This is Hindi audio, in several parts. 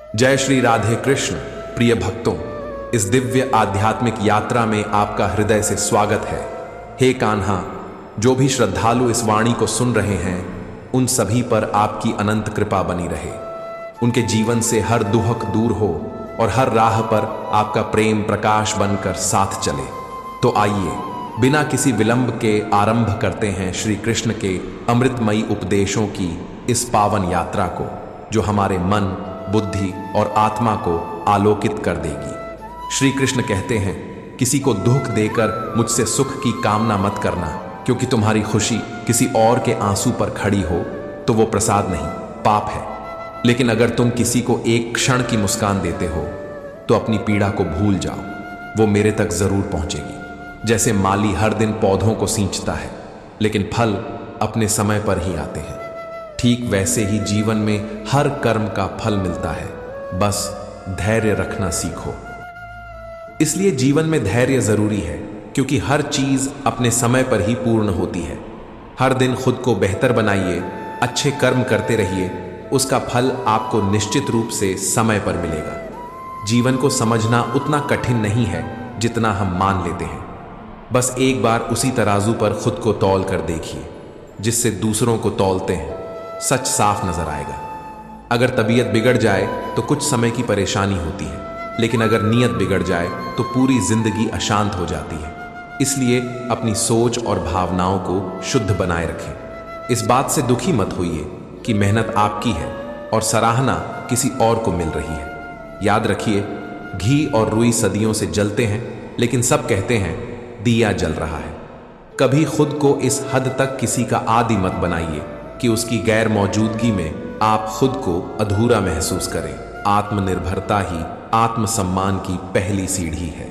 जय श्री राधे कृष्ण। प्रिय भक्तों, इस दिव्य आध्यात्मिक यात्रा में आपका हृदय से स्वागत है। हे कान्हा, जो भी श्रद्धालु इस वाणी को सुन रहे हैं उन सभी पर आपकी अनंत कृपा बनी रहे। उनके जीवन से हर दुहक दूर हो और हर राह पर आपका प्रेम प्रकाश बनकर साथ चले। तो आइए बिना किसी विलंब के आरंभ करते हैं श्री कृष्ण के अमृतमयी उपदेशों की इस पावन यात्रा को, जो हमारे मन, बुद्धि और आत्मा को आलोकित कर देगी। श्री कृष्ण कहते हैं, किसी को दुख देकर मुझसे सुख की कामना मत करना, क्योंकि तुम्हारी खुशी किसी और के आंसू पर खड़ी हो तो वो प्रसाद नहीं, पाप है। लेकिन अगर तुम किसी को एक क्षण की मुस्कान देते हो तो अपनी पीड़ा को भूल जाओ, वो मेरे तक जरूर पहुंचेगी। जैसे माली हर दिन पौधों को सींचता है, लेकिन फल अपने समय पर ही आते हैं, ठीक वैसे ही जीवन में हर कर्म का फल मिलता है। बस धैर्य रखना सीखो। इसलिए जीवन में धैर्य जरूरी है, क्योंकि हर चीज अपने समय पर ही पूर्ण होती है। हर दिन खुद को बेहतर बनाइए, अच्छे कर्म करते रहिए, उसका फल आपको निश्चित रूप से समय पर मिलेगा। जीवन को समझना उतना कठिन नहीं है जितना हम मान लेते हैं। बस एक बार उसी तराजू पर खुद को तौल कर देखिए जिससे दूसरों को तौलते हैं। सच साफ नजर आएगा। अगर तबीयत बिगड़ जाए तो कुछ समय की परेशानी होती है, लेकिन अगर नीयत बिगड़ जाए तो पूरी जिंदगी अशांत हो जाती है। इसलिए अपनी सोच और भावनाओं को शुद्ध बनाए रखें। इस बात से दुखी मत होइए कि मेहनत आपकी है और सराहना किसी और को मिल रही है। याद रखिए, घी और रुई सदियों से जलते हैं, लेकिन सब कहते हैं दिया जल रहा है। कभी खुद को इस हद तक किसी का आदी मत बनाइए कि उसकी गैर मौजूदगी में आप खुद को अधूरा महसूस करें। आत्मनिर्भरता ही आत्मसम्मान की पहली सीढ़ी है,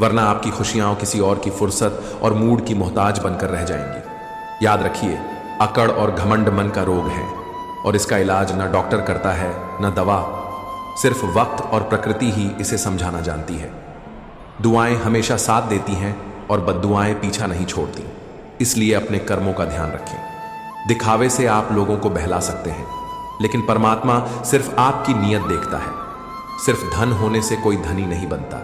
वरना आपकी खुशियां किसी और की फुर्सत और मूड की मोहताज बनकर रह जाएंगी। याद रखिए, अकड़ और घमंड मन का रोग है और इसका इलाज न डॉक्टर करता है न दवा, सिर्फ वक्त और प्रकृति ही इसे समझाना जानती है। दुआएं हमेशा साथ देती हैं और बद्दुआएं पीछा नहीं छोड़ती। इसलिए अपने कर्मों का ध्यान रखें। दिखावे से आप लोगों को बहला सकते हैं, लेकिन परमात्मा सिर्फ आपकी नियत देखता है। सिर्फ धन होने से कोई धनी नहीं बनता।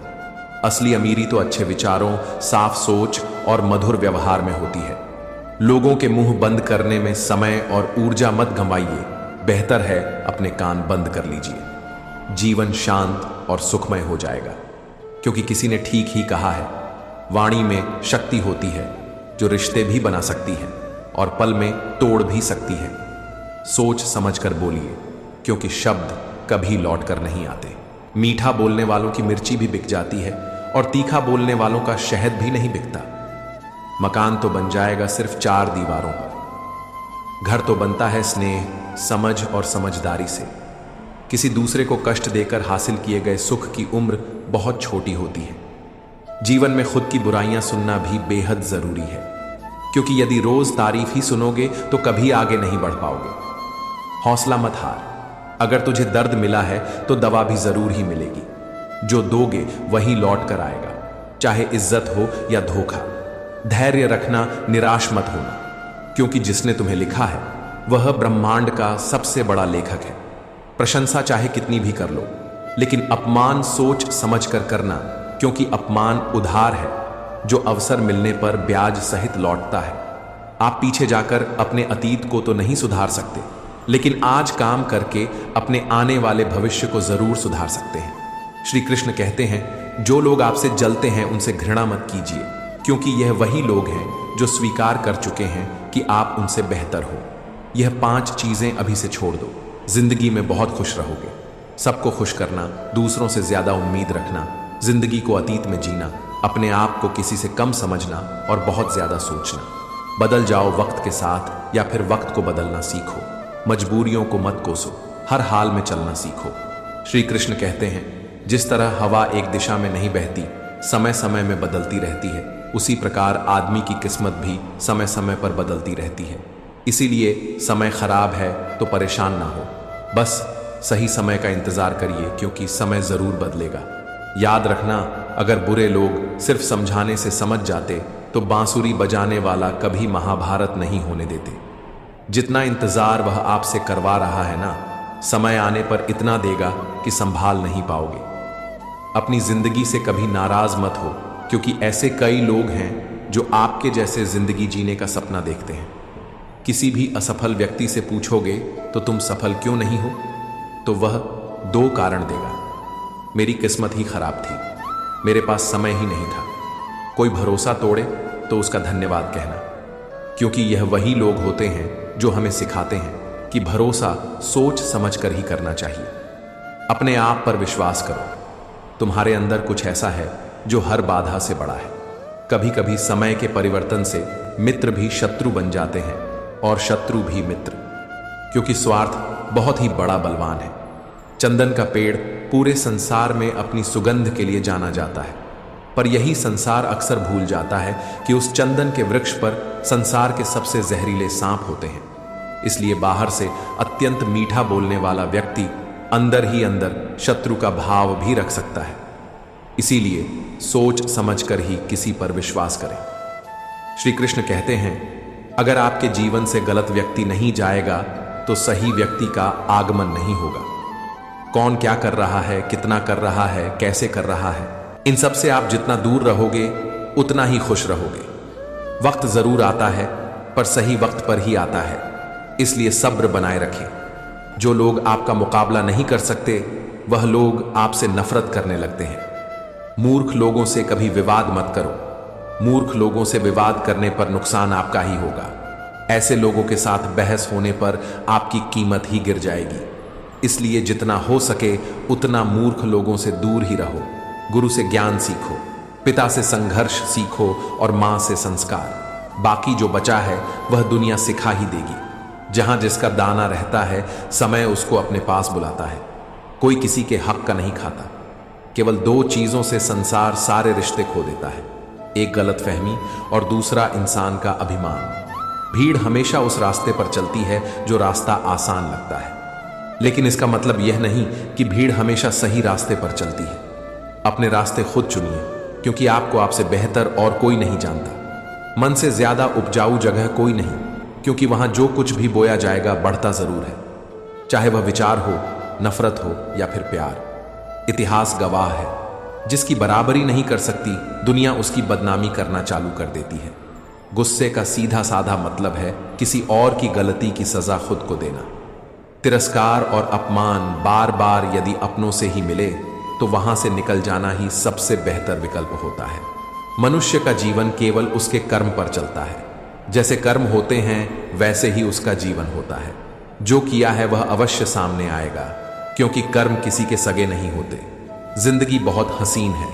असली अमीरी तो अच्छे विचारों, साफ सोच और मधुर व्यवहार में होती है। लोगों के मुंह बंद करने में समय और ऊर्जा मत गंवाइए। बेहतर है अपने कान बंद कर लीजिए। जीवन शांत और सुखमय हो जाएगा, क्योंकि किसी ने ठीक ही कहा है, वाणी में शक्ति होती है जो रिश्ते भी बना सकती है और पल में तोड़ भी सकती है। सोच समझकर बोलिए, क्योंकि शब्द कभी लौट कर नहीं आते। मीठा बोलने वालों की मिर्ची भी बिक जाती है और तीखा बोलने वालों का शहद भी नहीं बिकता। मकान तो बन जाएगा सिर्फ 4 दीवारों पर। घर तो बनता है स्नेह, समझ और समझदारी से। किसी दूसरे को कष्ट देकर हासिल किए गए सुख की उम्र बहुत छोटी होती है। जीवन में खुद की बुराइयां सुनना भी बेहद जरूरी है, क्योंकि यदि रोज तारीफ ही सुनोगे तो कभी आगे नहीं बढ़ पाओगे। हौसला मत हार। अगर तुझे दर्द मिला है तो दवा भी जरूर ही मिलेगी। जो दोगे वही लौट कर आएगा, चाहे इज्जत हो या धोखा। धैर्य रखना, निराश मत होना, क्योंकि जिसने तुम्हें लिखा है वह ब्रह्मांड का सबसे बड़ा लेखक है। प्रशंसा चाहे कितनी भी कर लो, लेकिन अपमान सोच समझ कर करना, क्योंकि अपमान उधार है जो अवसर मिलने पर ब्याज सहित लौटता है। आप पीछे जाकर अपने अतीत को तो नहीं सुधार सकते, लेकिन आज काम करके अपने आने वाले भविष्य को जरूर सुधार सकते हैं। श्री कृष्ण कहते हैं, जो लोग आपसे जलते हैं उनसे घृणा मत कीजिए, क्योंकि यह वही लोग हैं जो स्वीकार कर चुके हैं कि आप उनसे बेहतर हो। यह 5 चीजें अभी से छोड़ दो, जिंदगी में बहुत खुश रहोगे। सबको खुश करना, दूसरों से ज्यादा उम्मीद रखना, जिंदगी को अतीत में जीना, अपने आप को किसी से कम समझना और बहुत ज्यादा सोचना। बदल जाओ वक्त के साथ, या फिर वक्त को बदलना सीखो। मजबूरियों को मत कोसो, हर हाल में चलना सीखो। श्री कृष्ण कहते हैं, जिस तरह हवा एक दिशा में नहीं बहती, समय समय में बदलती रहती है, उसी प्रकार आदमी की किस्मत भी समय समय पर बदलती रहती है। इसीलिए समय खराब है तो परेशान ना हो, बस सही समय का इंतजार करिए, क्योंकि समय जरूर बदलेगा। याद रखना, अगर बुरे लोग सिर्फ समझाने से समझ जाते तो बांसुरी बजाने वाला कभी महाभारत नहीं होने देते। जितना इंतजार वह आपसे करवा रहा है ना, समय आने पर इतना देगा कि संभाल नहीं पाओगे। अपनी जिंदगी से कभी नाराज मत हो, क्योंकि ऐसे कई लोग हैं जो आपके जैसे जिंदगी जीने का सपना देखते हैं। किसी भी असफल व्यक्ति से पूछोगे तो तुम सफल क्यों नहीं हो, तो वह 2 कारण देगा। मेरी किस्मत ही खराब थी, मेरे पास समय ही नहीं था। कोई भरोसा तोड़े तो उसका धन्यवाद कहना, क्योंकि यह वही लोग होते हैं जो हमें सिखाते हैं कि भरोसा सोच समझ कर ही करना चाहिए। अपने आप पर विश्वास करो, तुम्हारे अंदर कुछ ऐसा है जो हर बाधा से बड़ा है। कभी कभी समय के परिवर्तन से मित्र भी शत्रु बन जाते हैं और शत्रु भी मित्र, क्योंकि स्वार्थ बहुत ही बड़ा बलवान है। चंदन का पेड़ पूरे संसार में अपनी सुगंध के लिए जाना जाता है, पर यही संसार अक्सर भूल जाता है कि उस चंदन के वृक्ष पर संसार के सबसे जहरीले सांप होते हैं। इसलिए बाहर से अत्यंत मीठा बोलने वाला व्यक्ति अंदर ही अंदर शत्रु का भाव भी रख सकता है। इसीलिए सोच समझकर ही किसी पर विश्वास करें। श्री कृष्ण कहते हैं, अगर आपके जीवन से गलत व्यक्ति नहीं जाएगा तो सही व्यक्ति का आगमन नहीं होगा। कौन क्या कर रहा है, कितना कर रहा है, कैसे कर रहा है, इन सब से आप जितना दूर रहोगे उतना ही खुश रहोगे। वक्त जरूर आता है, पर सही वक्त पर ही आता है, इसलिए सब्र बनाए रखें। जो लोग आपका मुकाबला नहीं कर सकते, वह लोग आपसे नफरत करने लगते हैं। मूर्ख लोगों से कभी विवाद मत करो। मूर्ख लोगों से विवाद करने पर नुकसान आपका ही होगा। ऐसे लोगों के साथ बहस होने पर आपकी कीमत ही गिर जाएगी। इसलिए जितना हो सके उतना मूर्ख लोगों से दूर ही रहो। गुरु से ज्ञान सीखो, पिता से संघर्ष सीखो और मां से संस्कार। बाकी जो बचा है वह दुनिया सिखा ही देगी। जहां जिसका दाना रहता है, समय उसको अपने पास बुलाता है। कोई किसी के हक का नहीं खाता। केवल 2 चीजों से संसार सारे रिश्ते खो देता है, एक गलतफहमी और दूसरा इंसान का अभिमान। भीड़ हमेशा उस रास्ते पर चलती है जो रास्ता आसान लगता है, लेकिन इसका मतलब यह नहीं कि भीड़ हमेशा सही रास्ते पर चलती है। अपने रास्ते खुद चुनिए, क्योंकि आपको आपसे बेहतर और कोई नहीं जानता। मन से ज्यादा उपजाऊ जगह कोई नहीं, क्योंकि वहां जो कुछ भी बोया जाएगा बढ़ता जरूर है, चाहे वह विचार हो, नफरत हो या फिर प्यार। इतिहास गवाह है, जिसकी बराबरी नहीं कर सकती दुनिया उसकी बदनामी करना चालू कर देती है। गुस्से का सीधा साधा मतलब है किसी और की गलती की सजा खुद को देना। तिरस्कार और अपमान बार बार यदि अपनों से ही मिले तो वहां से निकल जाना ही सबसे बेहतर विकल्प होता है। मनुष्य का जीवन केवल उसके कर्म पर चलता है। जैसे कर्म होते हैं वैसे ही उसका जीवन होता है। जो किया है वह अवश्य सामने आएगा, क्योंकि कर्म किसी के सगे नहीं होते। जिंदगी बहुत हसीन है,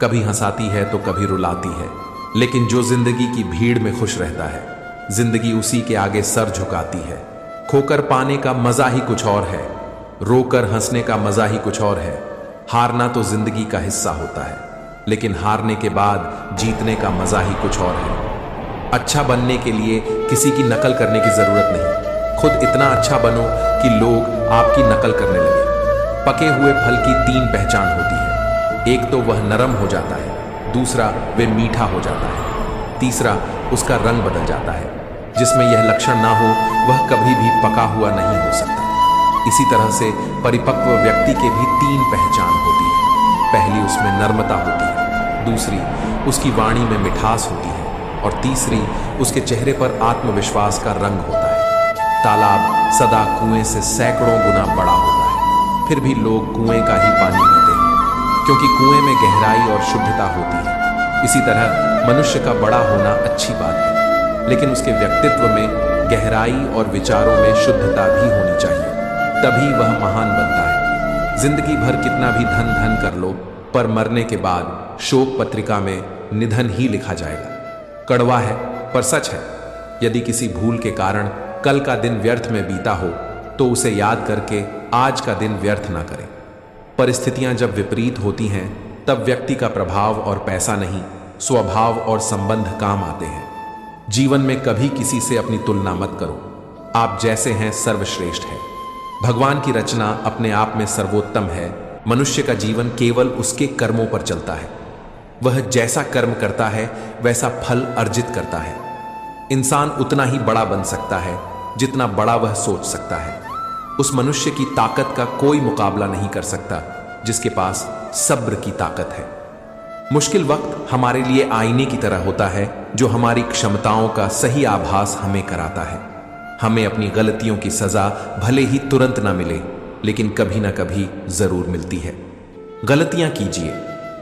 कभी हंसाती है तो कभी रुलाती है, लेकिन जो जिंदगी की भीड़ में खुश रहता है, जिंदगी उसी के आगे सर झुकाती है। खोकर पाने का मजा ही कुछ और है, रोकर हंसने का मजा ही कुछ और है। हारना तो जिंदगी का हिस्सा होता है, लेकिन हारने के बाद जीतने का मजा ही कुछ और है। अच्छा बनने के लिए किसी की नकल करने की जरूरत नहीं, खुद इतना अच्छा बनो कि लोग आपकी नकल करने लगे। पके हुए फल की 3 पहचान होती है, एक तो वह नरम हो जाता है, दूसरा वह मीठा हो जाता है, तीसरा उसका रंग बदल जाता है। जिसमें यह लक्षण ना हो वह कभी भी पका हुआ नहीं हो सकता। इसी तरह से परिपक्व व्यक्ति के भी 3 पहचान होती है। पहली उसमें नर्मता होती है, दूसरी उसकी वाणी में मिठास होती है और तीसरी उसके चेहरे पर आत्मविश्वास का रंग होता है। तालाब सदा कुएं से सैकड़ों गुना बड़ा होता है, फिर भी लोग कुएं का ही पानी पीते हैं, क्योंकि कुएं में गहराई और शुद्धता होती है। इसी तरह मनुष्य का बड़ा होना अच्छी बात है, लेकिन उसके व्यक्तित्व में गहराई और विचारों में शुद्धता भी होनी चाहिए, तभी वह महान बनता है। जिंदगी भर कितना भी धन धन कर लो, पर मरने के बाद शोक पत्रिका में निधन ही लिखा जाएगा। कड़वा है पर सच है। यदि किसी भूल के कारण कल का दिन व्यर्थ में बीता हो तो उसे याद करके आज का दिन व्यर्थ ना करें। परिस्थितियां जब विपरीत होती हैं तब व्यक्ति का प्रभाव और पैसा नहीं, स्वभाव और संबंध काम आते हैं। जीवन में कभी किसी से अपनी तुलना मत करो। आप जैसे हैं सर्वश्रेष्ठ है। भगवान की रचना अपने आप में सर्वोत्तम है। मनुष्य का जीवन केवल उसके कर्मों पर चलता है। वह जैसा कर्म करता है वैसा फल अर्जित करता है। इंसान उतना ही बड़ा बन सकता है जितना बड़ा वह सोच सकता है। उस मनुष्य की ताकत का कोई मुकाबला नहीं कर सकता जिसके पास सब्र की ताकत है। मुश्किल वक्त हमारे लिए आईने की तरह होता है जो हमारी क्षमताओं का सही आभास हमें कराता है। हमें अपनी गलतियों की सजा भले ही तुरंत ना मिले, लेकिन कभी ना कभी जरूर मिलती है। गलतियां कीजिए,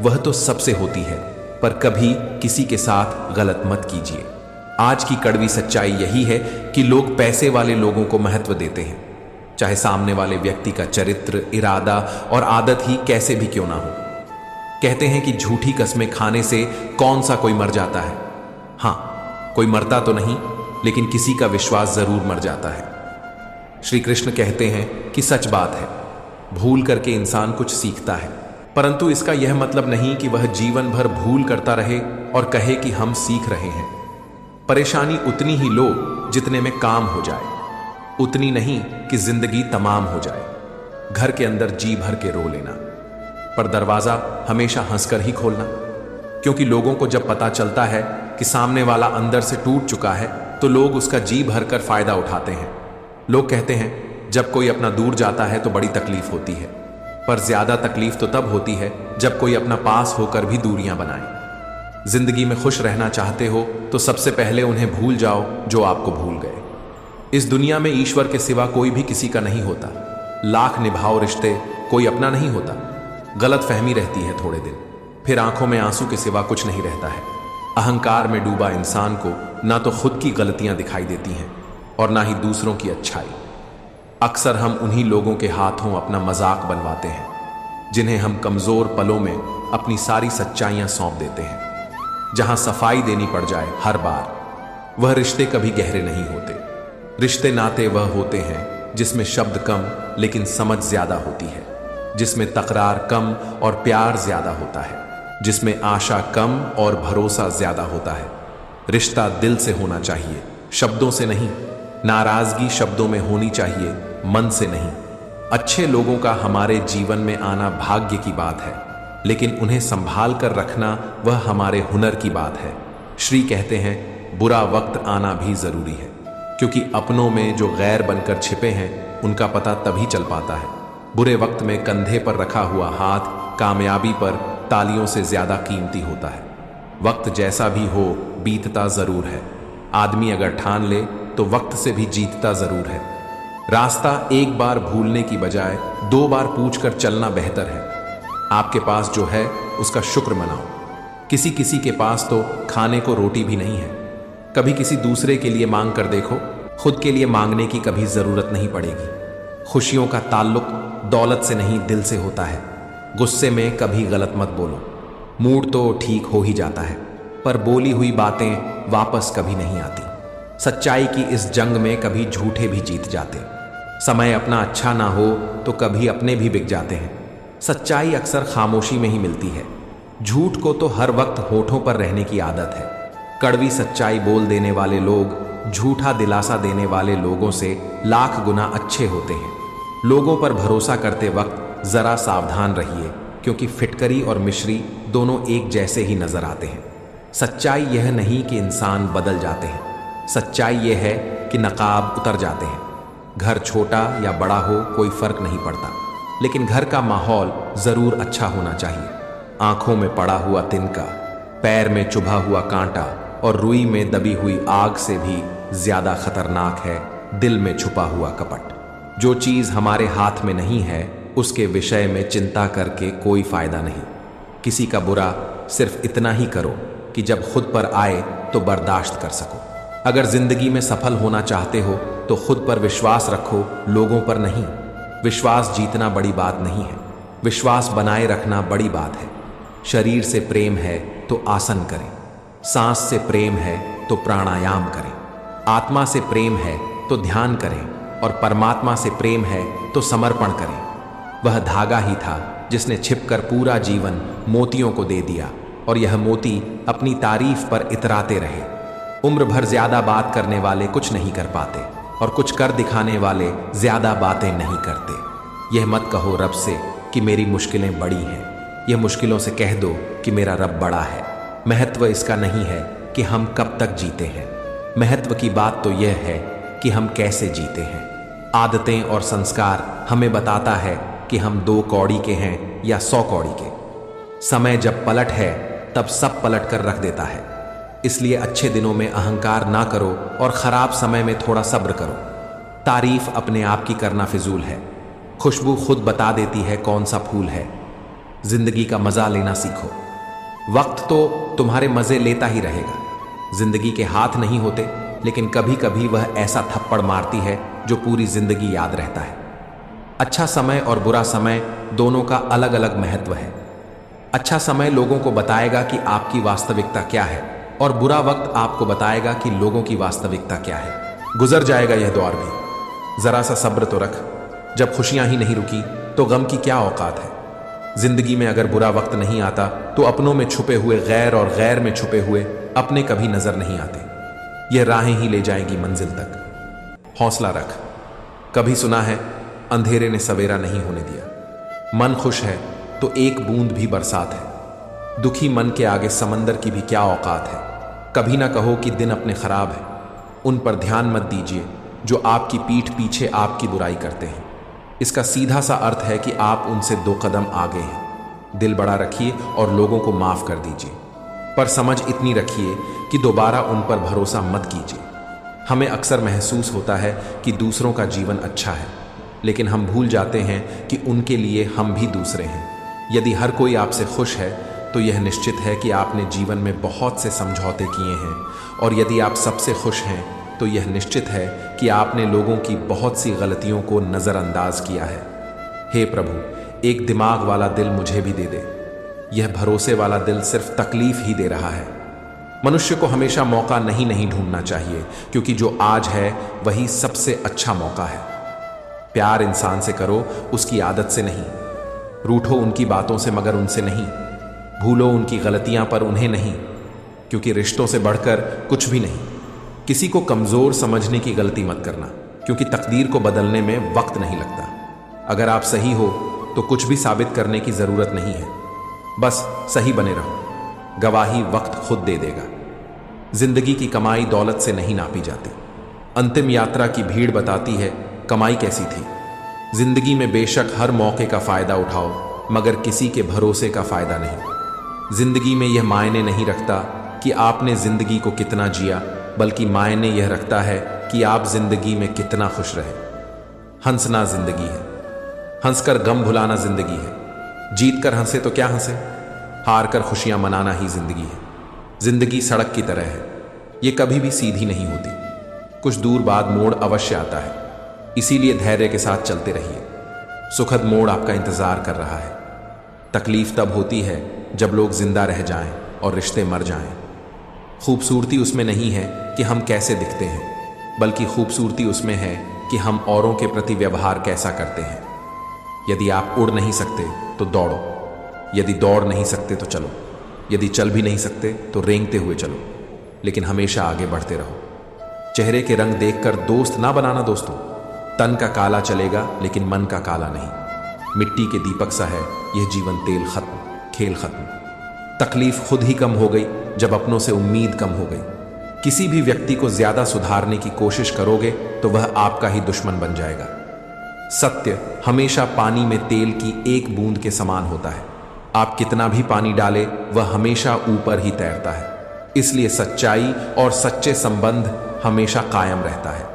वह तो सबसे होती है, पर कभी किसी के साथ गलत मत कीजिए। आज की कड़वी सच्चाई यही है कि लोग पैसे वाले लोगों को महत्व देते हैं, चाहे सामने वाले व्यक्ति का चरित्र, इरादा और आदत ही कैसे भी क्यों ना हो। कहते हैं कि झूठी कस्में खाने से कौन सा कोई मर जाता है। हाँ, कोई मरता तो नहीं, लेकिन किसी का विश्वास जरूर मर जाता है। श्री कृष्ण कहते हैं कि सच बात है, भूल करके इंसान कुछ सीखता है, परंतु इसका यह मतलब नहीं कि वह जीवन भर भूल करता रहे और कहे कि हम सीख रहे हैं। परेशानी उतनी ही लो जितने में काम हो जाए, उतनी नहीं कि जिंदगी तमाम हो जाए। घर के अंदर जी भर के रो लेना, पर दरवाजा हमेशा हंसकर ही खोलना, क्योंकि लोगों को जब पता चलता है कि सामने वाला अंदर से टूट चुका है तो लोग उसका जी भर कर फायदा उठाते हैं। लोग कहते हैं जब कोई अपना दूर जाता है तो बड़ी तकलीफ होती है, पर ज्यादा तकलीफ तो तब होती है जब कोई अपना पास होकर भी दूरियां बनाए। जिंदगी में खुश रहना चाहते हो तो सबसे पहले उन्हें भूल जाओ जो आपको भूल गए। इस दुनिया में ईश्वर के सिवा कोई भी किसी का नहीं होता। लाख निभाओ रिश्ते, कोई अपना नहीं होता। गलत फहमी रहती है थोड़े दिन, फिर आंखों में आंसू के सिवा कुछ नहीं रहता है। अहंकार में डूबा इंसान को ना तो खुद की गलतियां दिखाई देती हैं और ना ही दूसरों की अच्छाई। अक्सर हम उन्हीं लोगों के हाथों अपना मजाक बनवाते हैं जिन्हें हम कमजोर पलों में अपनी सारी सच्चाइयां सौंप देते हैं। जहां सफाई देनी पड़ जाए हर बार, वह रिश्ते कभी गहरे नहीं होते। रिश्ते नाते वह होते हैं जिसमें शब्द कम लेकिन समझ ज्यादा होती है, जिसमें तकरार कम और प्यार ज्यादा होता है, जिसमें आशा कम और भरोसा ज्यादा होता है। रिश्ता दिल से होना चाहिए, शब्दों से नहीं। नाराजगी शब्दों में होनी चाहिए, मन से नहीं। अच्छे लोगों का हमारे जीवन में आना भाग्य की बात है, लेकिन उन्हें संभाल कर रखना वह हमारे हुनर की बात है। श्री कहते हैं बुरा वक्त आना भी जरूरी है, क्योंकि अपनों में जो गैर बनकर छिपे हैं उनका पता तभी चल पाता है। बुरे वक्त में कंधे पर रखा हुआ हाथ कामयाबी पर तालियों से ज्यादा कीमती होता है। वक्त जैसा भी हो बीतता जरूर है। आदमी अगर ठान ले तो वक्त से भी जीतता जरूर है। रास्ता एक बार भूलने की बजाय 2 बार पूछकर चलना बेहतर है। आपके पास जो है उसका शुक्र मनाओ। किसी किसी के पास तो खाने को रोटी भी नहीं है। कभी किसी दूसरे के लिए मांग कर देखो, खुद के लिए मांगने की कभी जरूरत नहीं पड़ेगी। खुशियों का ताल्लुक दौलत से नहीं दिल से होता है। गुस्से में कभी गलत मत बोलो। मूड तो ठीक हो ही जाता है, पर बोली हुई बातें वापस कभी नहीं आती। सच्चाई की इस जंग में कभी झूठे भी जीत जाते। समय अपना अच्छा ना हो तो कभी अपने भी बिक जाते हैं। सच्चाई अक्सर खामोशी में ही मिलती है। झूठ को तो हर वक्त होठों पर रहने की आदत है। कड़वी सच्चाई बोल देने वाले लोग झूठा दिलासा देने वाले लोगों से लाख गुना अच्छे होते हैं। लोगों पर भरोसा करते वक्त जरा सावधान रहिए, क्योंकि फिटकरी और मिश्री दोनों एक जैसे ही नजर आते हैं। सच्चाई यह नहीं कि इंसान बदल जाते हैं, सच्चाई यह है कि नकाब उतर जाते हैं। घर छोटा या बड़ा हो कोई फर्क नहीं पड़ता, लेकिन घर का माहौल जरूर अच्छा होना चाहिए। आंखों में पड़ा हुआ तिनका, पैर में चुभा हुआ कांटा और रुई में दबी हुई आग से भी ज्यादा खतरनाक है दिल में छुपा हुआ कपट। जो चीज हमारे हाथ में नहीं है उसके विषय में चिंता करके कोई फायदा नहीं। किसी का बुरा सिर्फ इतना ही करो कि जब खुद पर आए तो बर्दाश्त कर सको। अगर जिंदगी में सफल होना चाहते हो तो खुद पर विश्वास रखो, लोगों पर नहीं। विश्वास जीतना बड़ी बात नहीं है, विश्वास बनाए रखना बड़ी बात है। शरीर से प्रेम है तो आसन करें, सांस से प्रेम है तो प्राणायाम करें, आत्मा से प्रेम है तो ध्यान करें और परमात्मा से प्रेम है तो समर्पण करें। वह धागा ही था जिसने छिपकर पूरा जीवन मोतियों को दे दिया, और यह मोती अपनी तारीफ पर इतराते रहे। उम्र भर ज्यादा बात करने वाले कुछ नहीं कर पाते, और कुछ कर दिखाने वाले ज्यादा बातें नहीं करते। यह मत कहो रब से कि मेरी मुश्किलें बड़ी हैं, यह मुश्किलों से कह दो कि मेरा रब बड़ा है। महत्व इसका नहीं है कि हम कब तक जीते हैं, महत्व की बात तो यह है कि हम कैसे जीते हैं। आदतें और संस्कार हमें बताता है कि हम 2 कौड़ी के हैं या 100 कौड़ी के। समय जब पलट है तब सब पलट कर रख देता है। इसलिए अच्छे दिनों में अहंकार ना करो और खराब समय में थोड़ा सब्र करो। तारीफ अपने आप की करना फिजूल है। खुशबू खुद बता देती है कौन सा फूल है। जिंदगी का मजा लेना सीखो। वक्त तो तुम्हारे मजे लेता ही रहेगा। जिंदगी के हाथ नहीं होते, लेकिन कभी कभी वह ऐसा थप्पड़ मारती है जो पूरी जिंदगी याद रहता है। अच्छा समय और बुरा समय दोनों का अलग अलग महत्व है। अच्छा समय लोगों को बताएगा कि आपकी वास्तविकता क्या है, और बुरा वक्त आपको बताएगा कि लोगों की वास्तविकता क्या है। गुजर जाएगा यह दौर भी, जरा सा सब्र तो रख। जब खुशियां ही नहीं रुकी तो गम की क्या औकात है। जिंदगी में अगर बुरा वक्त नहीं आता तो अपनों में छुपे हुए गैर और गैर में छुपे हुए अपने कभी नजर नहीं आते। यह राहें ही ले जाएंगी मंजिल तक। हौसला रख। कभी सुना है, अंधेरे ने सवेरा नहीं होने दिया। मन खुश है तो एक बूंद भी बरसात है। दुखी मन के आगे समंदर की भी क्या औकात है। कभी ना कहो कि दिन अपने खराब है। उन पर ध्यान मत दीजिए जो आपकी पीठ पीछे आपकी बुराई करते हैं। इसका सीधा सा अर्थ है कि आप उनसे 2 कदम आगे हैं। दिल बड़ा रखिए और लोगों को माफ कर दीजिए, पर समझ इतनी रखिए कि दोबारा उन पर भरोसा मत कीजिए। हमें अक्सर महसूस होता है कि दूसरों का जीवन अच्छा है, लेकिन हम भूल जाते हैं कि उनके लिए हम भी दूसरे हैं। यदि हर कोई आपसे खुश है तो यह निश्चित है कि आपने जीवन में बहुत से समझौते किए हैं, और यदि आप सबसे खुश हैं तो यह निश्चित है कि आपने लोगों की बहुत सी गलतियों को नज़रअंदाज किया है। हे प्रभु, एक दिमाग वाला दिल मुझे भी दे दे। यह भरोसे वाला दिल सिर्फ तकलीफ ही दे रहा है। मनुष्य को हमेशा मौका नहीं ढूंढना चाहिए, क्योंकि जो आज है वही सबसे अच्छा मौका है। प्यार इंसान से करो, उसकी आदत से नहीं। रूठो उनकी बातों से मगर उनसे नहीं। भूलो उनकी गलतियां पर उन्हें नहीं, क्योंकि रिश्तों से बढ़कर कुछ भी नहीं। किसी को कमजोर समझने की गलती मत करना, क्योंकि तकदीर को बदलने में वक्त नहीं लगता। अगर आप सही हो तो कुछ भी साबित करने की जरूरत नहीं है, बस सही बने रहो। गवाही वक्त खुद दे देगा। जिंदगी की कमाई दौलत से नहीं नापी जाती। अंतिम यात्रा की भीड़ बताती है कमाई कैसी थी। जिंदगी में बेशक हर मौके का फायदा उठाओ, मगर किसी के भरोसे का फायदा नहीं। जिंदगी में यह मायने नहीं रखता कि आपने जिंदगी को कितना जिया, बल्कि मायने यह रखता है कि आप जिंदगी में कितना खुश रहे। हंसना जिंदगी है, हंसकर गम भुलाना जिंदगी है। जीत कर हंसे तो क्या हंसे, हार कर खुशियां मनाना ही जिंदगी है। जिंदगी सड़क की तरह है, ये कभी भी सीधी नहीं होती। कुछ दूर बाद मोड़ अवश्य आता है, इसीलिए धैर्य के साथ चलते रहिए। सुखद मोड़ आपका इंतजार कर रहा है। तकलीफ तब होती है जब लोग जिंदा रह जाएं और रिश्ते मर जाएं। खूबसूरती उसमें नहीं है कि हम कैसे दिखते हैं, बल्कि खूबसूरती उसमें है कि हम औरों के प्रति व्यवहार कैसा करते हैं। यदि आप उड़ नहीं सकते तो दौड़ो, यदि दौड़ नहीं सकते तो चलो, यदि चल भी नहीं सकते तो रेंगते हुए चलो, लेकिन हमेशा आगे बढ़ते रहो। चेहरे के रंग देखकर दोस्त ना बनाना दोस्तों। तन का काला चलेगा लेकिन मन का काला नहीं। मिट्टी के दीपक सा है यह जीवन, तेल खत्म, खेल खत्म। तकलीफ खुद ही कम हो गई जब अपनों से उम्मीद कम हो गई। किसी भी व्यक्ति को ज्यादा सुधारने की कोशिश करोगे तो वह आपका ही दुश्मन बन जाएगा। सत्य हमेशा पानी में तेल की एक बूंद के समान होता है। आप कितना भी पानी डालें वह हमेशा ऊपर ही तैरता है। इसलिए सच्चाई और सच्चे संबंध हमेशा कायम रहता है।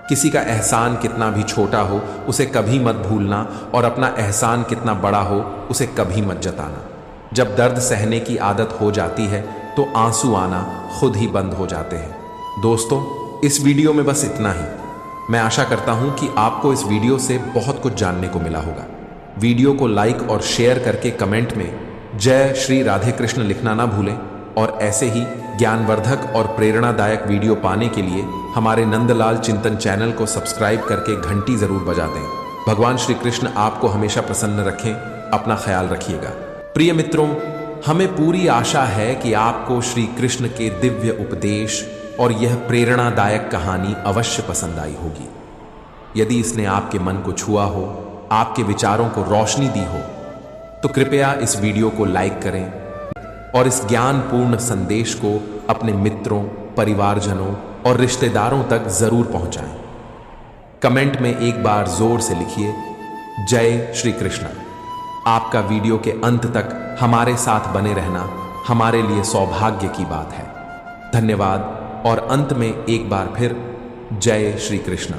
किसी का एहसान कितना भी छोटा हो उसे कभी मत भूलना, और अपना एहसान कितना बड़ा हो उसे कभी मत जताना। जब दर्द सहने की आदत हो जाती है तो आंसू आना खुद ही बंद हो जाते हैं। दोस्तों, इस वीडियो में बस इतना ही। मैं आशा करता हूं कि आपको इस वीडियो से बहुत कुछ जानने को मिला होगा। वीडियो को लाइक और शेयर करके कमेंट में जय श्री राधे कृष्ण लिखना ना भूलें, और ऐसे ही ज्ञानवर्धक और प्रेरणादायक वीडियो पाने के लिए हमारे नंदलाल चिंतन चैनल को सब्सक्राइब करके घंटी जरूर बजा दें। भगवान श्री कृष्ण आपको हमेशा प्रसन्न रखें। अपना ख्याल रखिएगा। प्रिय मित्रों, हमें पूरी आशा है कि आपको श्री कृष्ण के दिव्य उपदेश और यह प्रेरणादायक कहानी अवश्य पसंद आई होगी। यदि इसने आपके मन को छुआ हो, आपके विचारों को रोशनी दी हो, तो कृपया इस वीडियो को लाइक करें और इस ज्ञानपूर्ण संदेश को अपने मित्रों, परिवारजनों और रिश्तेदारों तक जरूर पहुंचाएं। कमेंट में एक बार जोर से लिखिए जय श्री कृष्ण। आपका वीडियो के अंत तक हमारे साथ बने रहना हमारे लिए सौभाग्य की बात है। धन्यवाद। और अंत में एक बार फिर जय श्री कृष्ण।